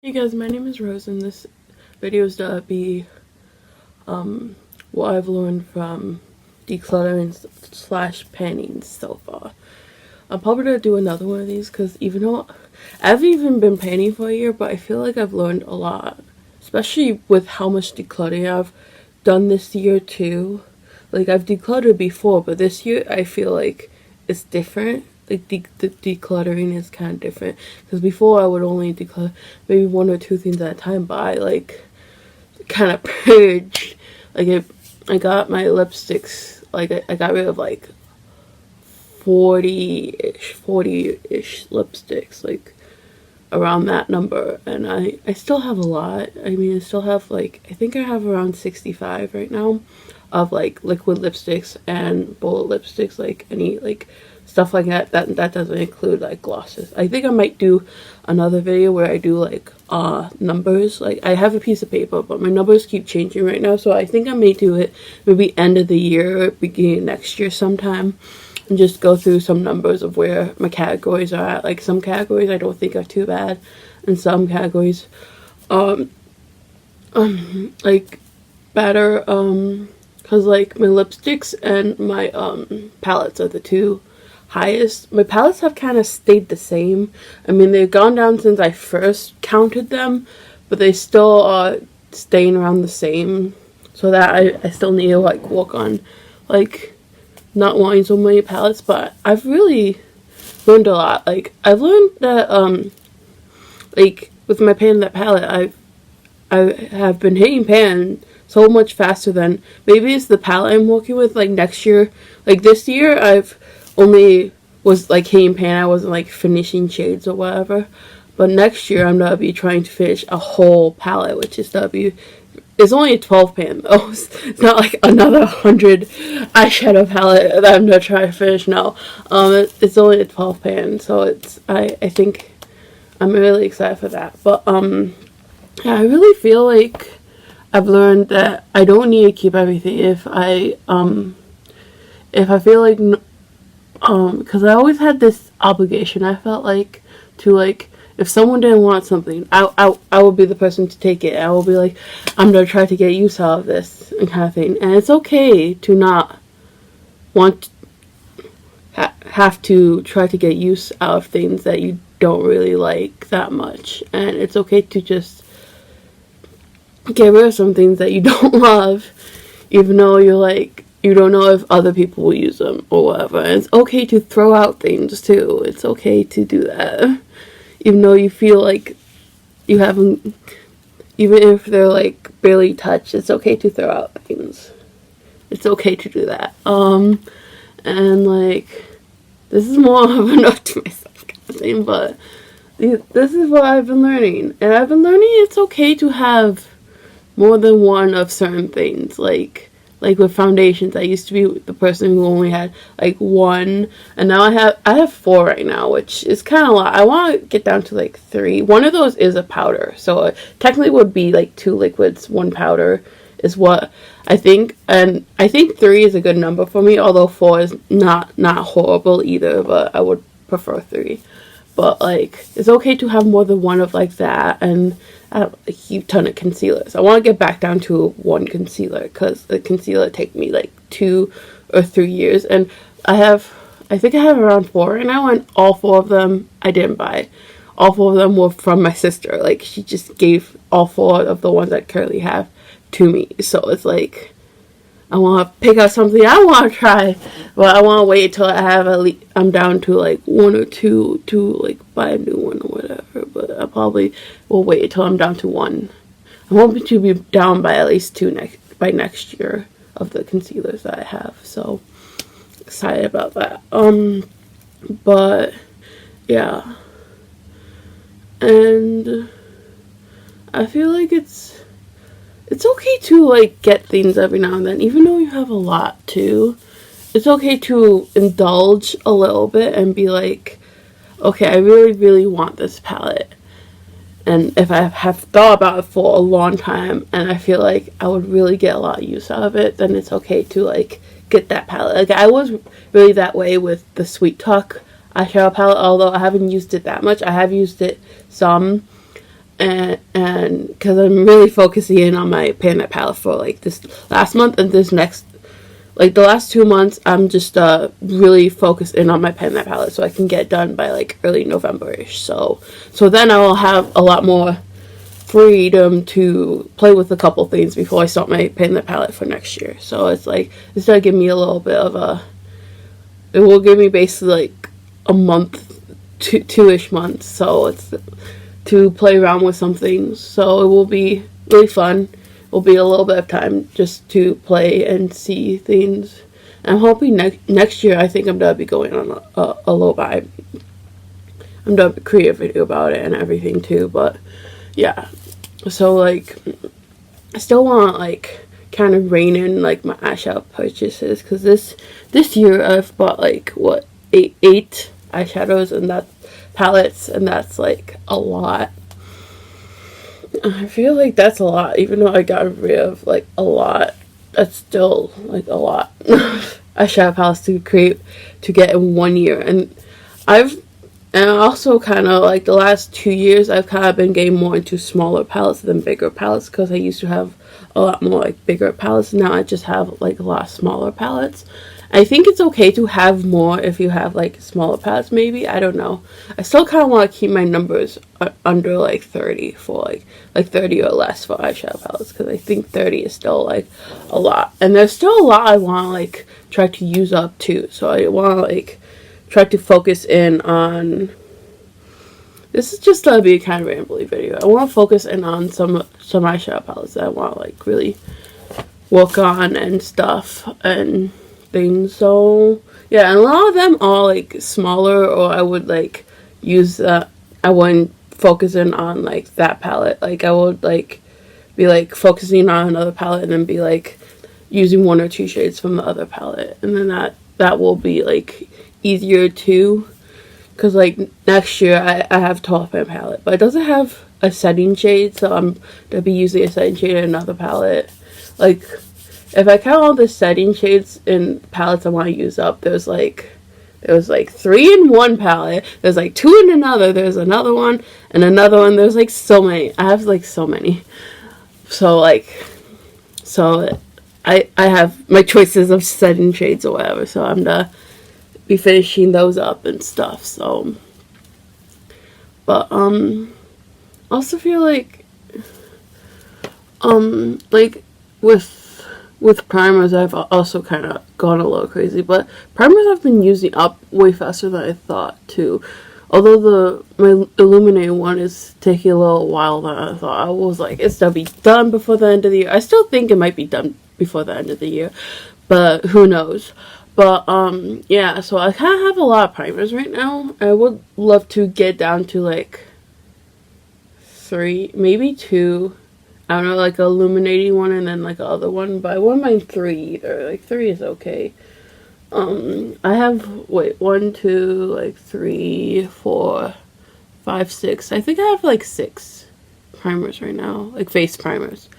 Hey guys, my name is Rose and this video is to be what I've learned from decluttering slash painting so far. I'm probably going to do another one of these because even though I haven't even been painting for a year, but I feel like I've learned a lot, especially with how much decluttering I've done this year too. Like, I've decluttered before, but this year I feel like it's different. Like, the decluttering is kind of different. Because before I would only declutter maybe one or two things at a time, but I, like, kind of purged. Like, I got my lipsticks, like, I got rid of, like, 40-ish lipsticks, like, around that number. And I still have a lot. I mean, I still have, like, I think I have around 65 right now of, like, liquid lipsticks and bullet lipsticks, like, any, like, stuff like that. That doesn't include, like, glosses. I think I might do another video where I do, like, numbers. Like, I have a piece of paper, but my numbers keep changing right now, so I think I may do it maybe end of the year or beginning next year sometime, and just go through some numbers of where my categories are at. Like, some categories I don't think are too bad, and some categories like better, because, like, my lipsticks and my palettes are the two highest. My palettes have kind of stayed the same. I mean, they've gone down since I first counted them, but they still are staying around the same, so that I still need to, like, work on, like, not wanting so many palettes. But I've really learned a lot. Like, I've learned that like, with my pan that palette, I have been hitting pan so much faster than, maybe it's the palette I'm working with. Like, next year, like, this year I've only was, like, hitting pan. I wasn't, like, finishing shades or whatever. But next year I'm gonna be trying to finish a whole palette, which is it's only a 12 pan though. It's not like another 100 eyeshadow palette that I'm gonna try to finish. No, it's only a 12 pan, so it's I think I'm really excited for that. But yeah, I really feel like I've learned that I don't need to keep everything if I feel like, because I always had this obligation. I felt like to, like, if someone didn't want something, I will be the person to take it. I will be like, I'm gonna try to get use out of this and kind of thing. And it's okay to not want have to try to get use out of things that you don't really like that much. And it's okay to just get rid of some things that you don't love, even though you're like, you don't know if other people will use them or whatever. And it's okay to throw out things too. It's okay to do that, even though you feel like you haven't, even if they're, like, barely touched. It's okay to throw out things. It's okay to do that. And, like, this is more of a note to myself kind of thing, but this is what I've been learning. And I've been learning it's okay to have more than one of certain things. Like with foundations, I used to be the person who only had, like, one, and now I have 4 right now, which is kind of a lot. I want to get down to, like, 3. One of those is a powder, so it technically would be, like, 2 liquids, 1 powder is what I think. And I think 3 is a good number for me, although 4 is not horrible either, but I would prefer 3. But, like, it's okay to have more than one of, like, that. And I have a huge ton of concealers. I want to get back down to 1 concealer, because the concealer take me, like, 2 or 3 years. And I think I have around 4 right now, and all 4 of them I didn't buy. All 4 of them were from my sister. Like, she just gave all 4 of the ones I currently have to me. So it's like, I want to pick out something I want to try, but I want to wait till I have I'm down to, like, 1 or 2 to, like, buy a new one or whatever. But I probably will wait until I'm down to 1. I'm hoping to be down by at least 2 by next year of the concealers that I have. So excited about that. But yeah, and I feel like it's okay to, like, get things every now and then, even though you have a lot too. It's okay to indulge a little bit and be like, okay, I really, really want this palette. And if I have thought about it for a long time and I feel like I would really get a lot of use out of it, then it's okay to, like, get that palette. Like, I was really that way with the Sweet Talk eyeshadow palette, although I haven't used it that much. I have used it some. and because I'm really focusing in on my Pan palette for like this last month and this next, like the last 2 months, I'm just really focused in on my Pan palette so I can get done by like early November-ish. So then I will have a lot more freedom to play with a couple things before I start my Pan palette for next year. So it's like, it's gonna give me a little bit of a, it will give me basically like a month, two-ish months, so it's to play around with some things. So it will be really fun. It will be a little bit of time just to play and see things. And I'm hoping next year, I think I'm gonna be going on a low vibe. I'm gonna create a video about it and everything too. But yeah, so like I still want like kind of rein in like my eyeshadow purchases, because this year I've bought like what eight eyeshadows and that palettes, and that's like a lot. I feel like that's a lot, even though I got rid of like a lot. That's still like a lot eyeshadow palettes to get in 1 year. And also kind of like the last 2 years I've kind of been getting more into smaller palettes than bigger palettes, because I used to have a lot more like bigger palettes. Now I just have like a lot smaller palettes. I think it's okay to have more if you have like smaller palettes, maybe. I don't know. I still kind of want to keep my numbers under like 30 for like 30 or less for eyeshadow palettes, because I think 30 is still like a lot. And there's still a lot I want to like try to use up too. So I want to like try to focus in on, this is just gonna be a kind of rambly video. I want to focus in on some eyeshadow palettes that I want to like really work on and stuff and things. So yeah, and a lot of them are like smaller, or I would like use that. I wouldn't focus in on like that palette. Like I would like be like focusing on another palette and then be like using 1 or 2 shades from the other palette, and then that will be like easier too, because like next year I have 12 pan palette, but it doesn't have a setting shade, so I'm gonna be using a setting shade in another palette. Like if I count all the setting shades in palettes I want to use up, there was like 3 in one palette, there's like 2 in another, there's another one and another one. There's like so many. I have like so many. So I have my choices of setting shades or whatever, so I'm gonna be finishing those up and stuff. So but also feel like with primers, I've also kind of gone a little crazy, but primers I've been using up way faster than I thought too. Although my illuminating one is taking a little while than I thought. I was like, it's gonna be done before the end of the year. I still think it might be done before the end of the year, but who knows. But yeah, so I kind of have a lot of primers right now. I would love to get down to like 3, maybe 2. I don't know, like a illuminating one and then like a other one, but I wouldn't mind 3 either. Like 3 is okay. I have 1, 2, like 3, 4, 5, 6. I think I have like 6 primers right now, like face primers,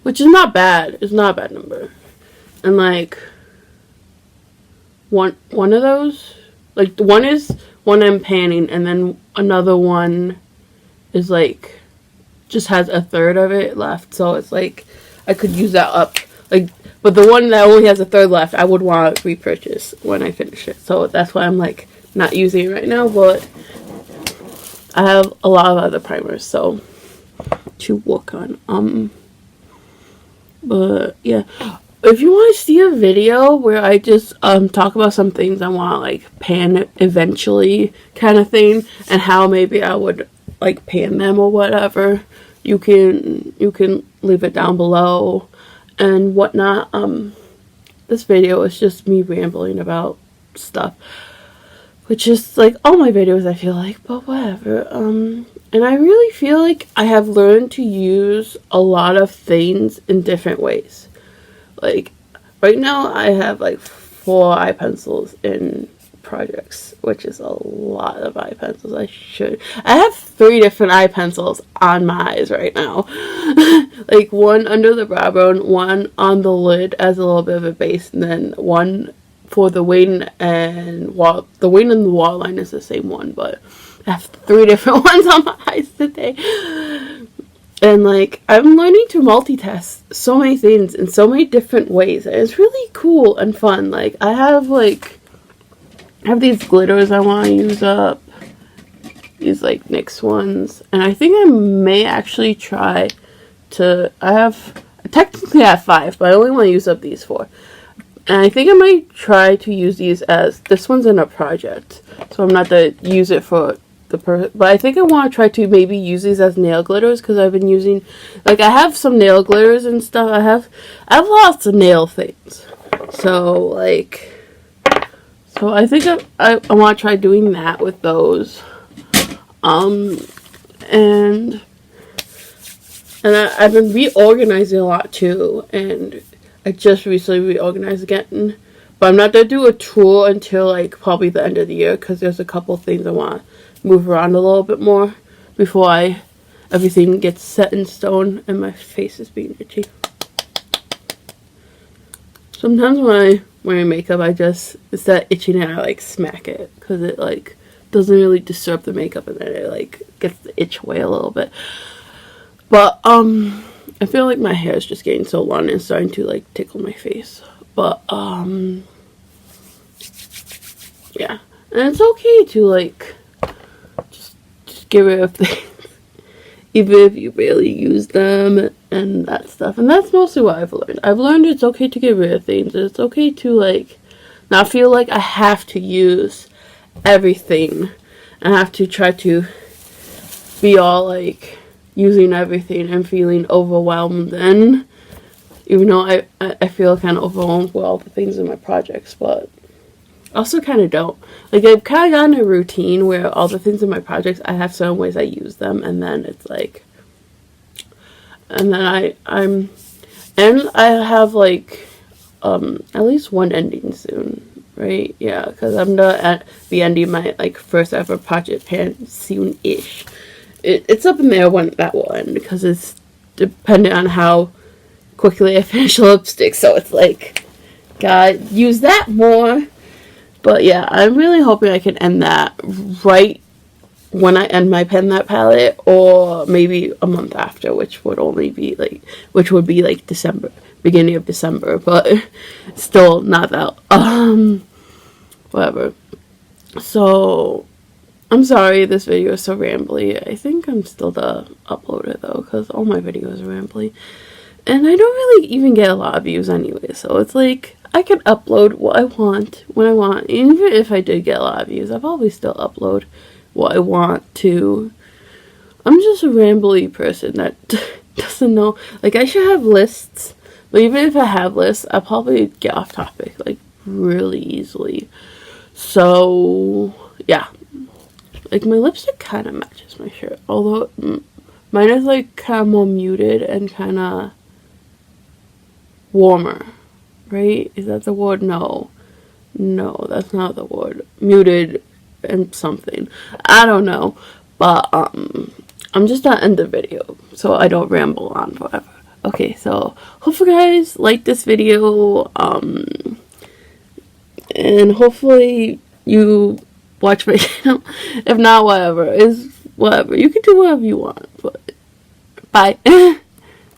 which is not bad. It's not a bad number. And like one of those, like one is one I'm panning, and then another one is like just has a third of it left, so it's like I could use that up. Like, but the one that only has a third left, I would want to repurchase when I finish it. So that's why I'm like not using it right now, but I have a lot of other primers so to work on. But yeah, if you want to see a video where I just talk about some things I want to like pan eventually kind of thing, and how maybe I would like pan them or whatever, you can leave it down below and whatnot. This video is just me rambling about stuff, which is like all my videos I feel like, but whatever. And I really feel like I have learned to use a lot of things in different ways. Like right now I have like 4 eye pencils in projects, which is a lot of eye pencils. I have 3 different eye pencils on my eyes right now. Like one under the brow bone, one on the lid as a little bit of a base, and then one for the wing and wall. The wing and the waterline is the same one, but I have 3 different ones on my eyes today. And, like, I'm learning to multitask so many things in so many different ways. And it's really cool and fun. Like, I have these glitters I want to use up. These, like, NYX ones. And I think I may actually try to... technically I have 5, but I only want to use up these 4. And I think I might try to use these as... This one's in a project. So I'm not going to use it for... but I think I want to try to maybe use these as nail glitters, because I've been using, like, I have some nail glitters and stuff. I have lots of nail things. So, like, I think I want to try doing that with those. And I've been reorganizing a lot too, and I just recently reorganized again. But I'm not going to do a tour until, like, probably the end of the year, because there's a couple things I want to move around a little bit more before everything gets set in stone, and my face is being itchy. Sometimes when I wear makeup, instead of itching it, I, like, smack it, because it, like, doesn't really disturb the makeup, and then it, like, gets the itch away a little bit. But, I feel like my hair is just getting so long and starting to, like, tickle my face. But, yeah. And it's okay to, like, get rid of things, even if you barely use them and that stuff. And that's mostly what I've learned. I've learned it's okay to get rid of things. It's okay to, like, not feel like I have to use everything. I have to try to be all, like, using everything and feeling overwhelmed. And even though I feel kind of overwhelmed with all the things in my projects, but also kind of don't. Like, I've kind of gotten a routine where all the things in my projects, I have certain ways I use them, and then it's like, and then I have, like, at least one ending soon, right? Yeah, because I'm gonna be ending my, like, first ever project pan soon-ish. It's up in there when that will end, because it's dependent on how quickly I finish the lipstick, so it's like, gotta use that more. But yeah, I'm really hoping I can end that right when I end my Pen That palette, or maybe a month after, which would be like December, beginning of December, but still not that, whatever. So, I'm sorry this video is so rambly. I think I'm still the uploader though, because all my videos are rambly. And I don't really even get a lot of views anyway, so it's like, I can upload what I want, when I want. Even if I did get a lot of views, I'll probably still upload what I want to. I'm just a rambly person that doesn't know. Like, I should have lists, but even if I have lists, I'll probably get off topic, like, really easily. So, yeah. Like, my lipstick kind of matches my shirt, although mine is, like, kind of more muted and kind of warmer. Right? Is that the word? No. No, that's not the word. Muted and something. I don't know. But, I'm just gonna end the video so I don't ramble on forever. Okay, so hopefully you guys like this video. And hopefully you watch my channel. If not, whatever. You can do whatever you want. But, bye.